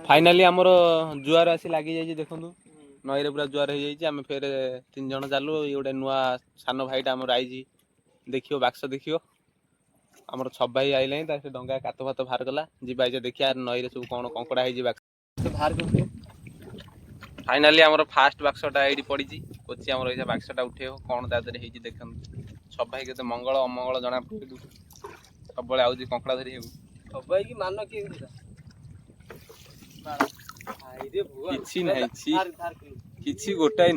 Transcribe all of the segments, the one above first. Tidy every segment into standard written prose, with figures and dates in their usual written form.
finally आमर जुआर आसी लगी जाइए देखु नईरे पूरा जुआर हो जाइए आम फेर 3 जन चालू ये गोटे नुआ सान भाईटा आम आई देखियो बाक्स देखियो आमर सब भाई आइले से डंगा कात फात बाहर कला जी देखिया नईरे सब कौन कंकड़ा है फाइनाली आमर फास्ट बाक्सटा ये पड़ी कोची आमर ये बाक्सटा उठे कौन तादे देख सब भाई के मंगल अमंगल जना पड़ू सब आउे कंकड़ा धरी सब भाई की मान किए किछि गोटाए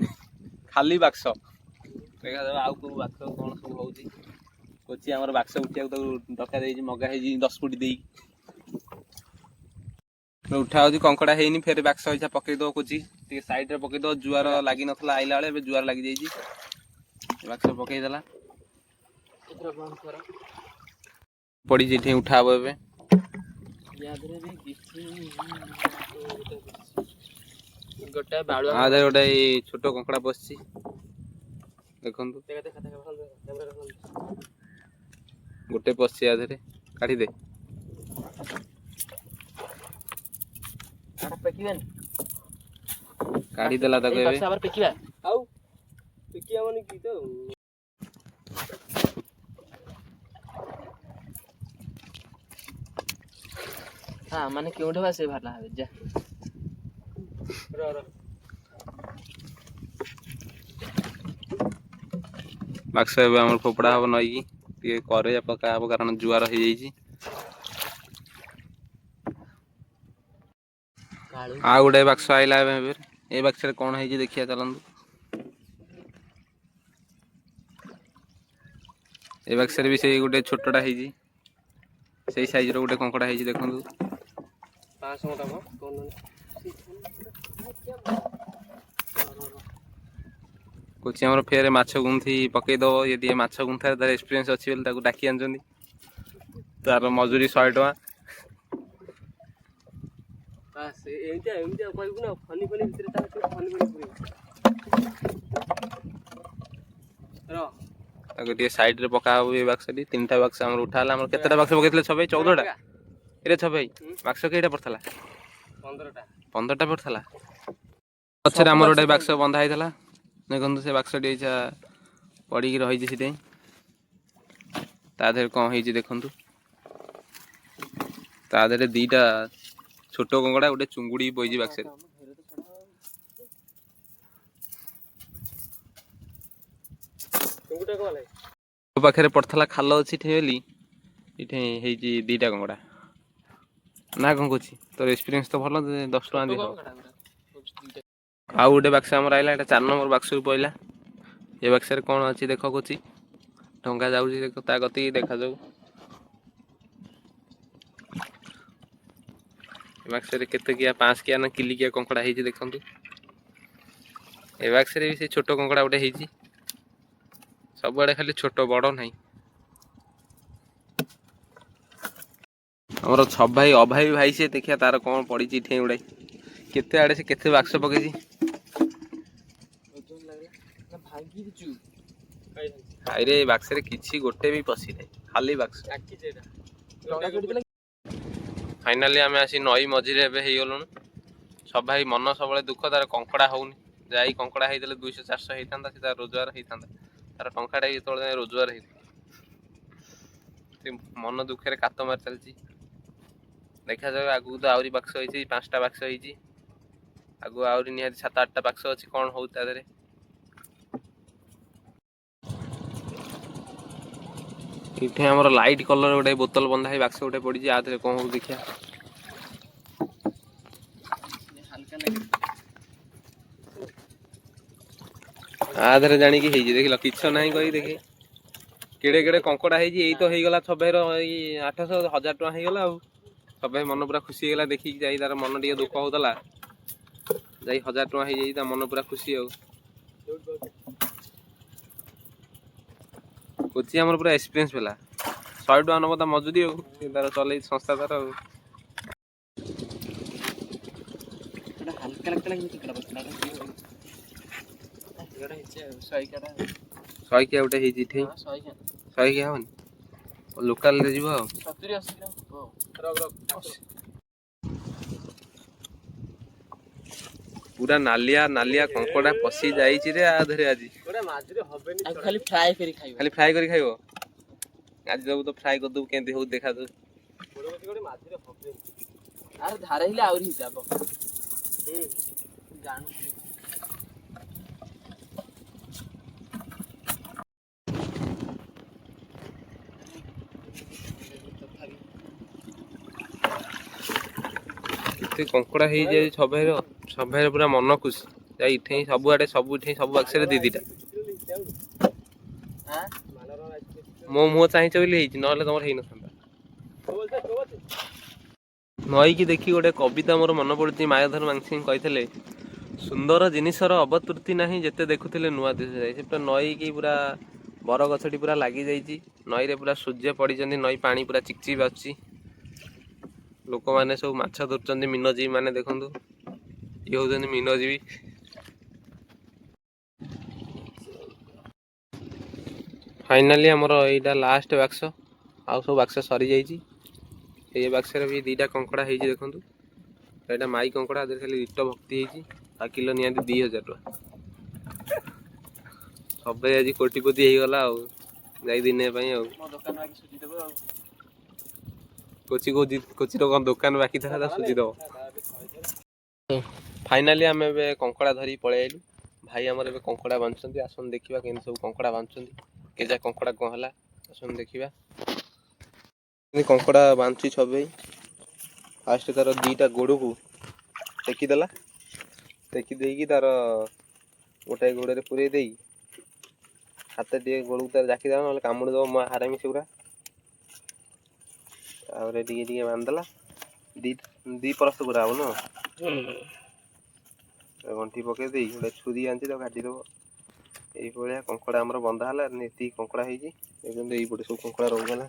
खाली बाक्स देखा आउ को बाक्स कौन सब होउची कोची हमर बाक्स उठिया तो डका देई मगा हे 10 फुट देई उठा होची कंकड़ा हेनी फेर बाक्स इछा पकई दो कोची टे साइड रे पकई दो जुआर लागी नथला आइला बेले बे जुआर लागी जाईची बाक्स पकई देला इतरा बंद करा पड़ी जेठी उठाबो बे यादरे भी किछि गोटे बाळुआ आदे गोटे छोट कंकड़ा बसछि देखंतु गोटे पसछि आधरे काढी दे पेकिबेन काढी देला तको एबे आबर पेकिबा आउ पेकिया माने की तो हां माने केउठे बा से भाला हवे जा बाक्स आम फोपड़ा हम नई करे पका हम कारण जुआर हो जाइए आ गोटे बाक्स आइला ए बाक्स कौन है देखिए चलतु ए बाक्स भी से गोटे छोटा से साइज रो गोटे कंकड़ा है देखु 500 कोची हमर फेर माछ गुंथी पकई दो यदि माछ गुंथा तार एक्सपीरियंस अछि बोल ताको डाकी आनजंदी तार मजूरी 100 टका बस एंटा कहबू ना फनी भितर ता फनी रो ताको टे साइड रे पका हो ए बाक्सटी 3टा बाक्स हमर उठाला हमर केतेटा बाक्स पकैतले छबे 14टा एरे छबे बाक्स केटा पड़थला 15टा पड़थला पछरे हमर ओडे बाक्स बंधा हैतला देखो से बाक्सटी पड़ी रही सीधे ताधर कौन है देखु ताधर दीटा छोट कंकड़ा गोटे चुंगुड़ी बही बाक्स पाखे पड़ता खाल अच्छी ठेली ये दीटा कंकड़ा ना कौन कह तोर एक्सपीरियंस तो भल 10 टका दे आउ गोटे बाक्स आम आइला 4 नंबर बाक्स पड़ा ये बाक्स कौन अच्छी देख कुछ ढंगा जाऊँगी देख ता गति देखा जाऊ बाक्स केते किया 5 किया ना किलिकिया कंकड़ा है देखु ए बाक्स भी से छोट कंकड़ा गोटे है सब आड़े खाली छोट बड़ नहीं हमर छ भाई अभाई भाई से देखिया तार कौन पड़ी ठे उड़ाई केते आड़े से केते बाक्स पकई रे बाक्स रे किछि गोटे भी पसी नहीं खाली बाक्स फाइनाली आम आसी नई मझिरे हो गलुन सब भाई मन सब दुख तार कंकड़ा होनी जाई कंकड़ा होते 200 400 होता से रोजगार होता तार टंकाटा जो रोजगार हो मन दुखे कात मार चलती देखा जाए आगू तो आहरी बाक्स होती 5टा बाक्स होती आगू आहरी निहाती 7-8टा बाक्स अच्छी कौन हो ये आम लाइट कलर गोटे बोतल बंधा है बाक्स गोटे पड़ी आधे कौन हो देखिया आधे जाणी देख किछ ना कही देखे केड़े केड़े कंकड़ा है तो हो गला सब 800 1000 टका हो गला सब मन पूरा खुशी होगा देखिक जाई तार मन टे दुख होता जाई 1000 टका हो जाई मन पूरा खुशी हो कोची हमर पूरा एक्सपीरियंस पेला 100 टका नब मजूरी हो तार चल संस्था तार हल्का सैकिया गोटे है 100 हन लोकाल रे जीव पूरा नालिया नालिया कंकड़ा पଶि जाइछि रे आ धरे आज खाली फ्राई करी खाइबो खाली फ्राई करी खाइबो आज जब तो फ्राई कर दू केंती हो देखा दू आर धारे हिले आउरी हि जाबो जानु ଏତେ କଙ୍କଡ଼ା ହେଇଯାଏ ସଭାଇର ପୁରା ମନ ଖୁସି ଯାଇ ଇଠେଇ ସବୁଆଡ଼େ ସବୁ ବାକ୍ସରେ ଦି ଦିଟା ମୋ ମୁହଁ ଚାହିଁଛ ବୋଲି ହେଇଛି ନହେଲେ ତମର ହେଇନଥାନ୍ତା ନଈକି ଦେଖି ଗୋଟେ କବିତା ମୋର ମନେ ପଡ଼ୁଛି ମାୟାଧର ମାନସିଂହ କହିଥିଲେ ସୁନ୍ଦର ଜିନିଷର ଅବତୃପ୍ତି ନାହିଁ ଯେତେ ଦେଖୁଥିଲେ ନୂଆ ଦିଶୁଥାଏ ସେ ପୁରା ନଈକି ପୁରା ବରଗଛଟି ପୁରା ଲାଗିଯାଇଛି ନଈରେ ପୁରା ସୂର୍ଯ୍ୟ ପଡ଼ିଛନ୍ତି ନଈ ପାଣି ପୁରା ଚିକଚିକ୍ ଆସୁଛି ଲୋକମାନେ ସବୁ ମାଛ ଧରୁଛନ୍ତି ମୀନଜୀବୀ ମାନେ ଦେଖନ୍ତୁ ଇଏ ହଉଛନ୍ତି ମୀନଜୀବୀ फाइनाली आमर यहाँ लास्ट बाक्स आउ सब बाक्स सरी जाइए ये बाक्सरे भी दीटा कंकड़ा हो देखूँ यहाँ माई कंकड़ा खाली रीट भक्ति होती किलो निहाती 2000 टका सब आज कोटिपति हो गला दिने कोचीर कौन दुकान बाकी था सुझी दब फाइनाली आम कंकड़ा धरी पलि आइलु भाई आमर ए कंकड़ा बांधुंट आसन देखा के सब कंकड़ा बांधुंट केजा कंकड़ा कौन है आसन देखा कंकड़ा बांधुची छबे फास्ट तार दीटा गोड़ को टेकीदेला टेकी देकी तार गोटे गोड़े पूरे दे हाथ टे गोड़ को तार जाकीद ना कामुड़ी दब मो हारामी से पूरा टे बांधदेला दी परस्त पूरा हम न गंठी पकई दे गोटे छुरी आनी काटिदेव ये कंकड़ा आमर बंधा है कंकड़ा होपटे सब कंकड़ा रोगला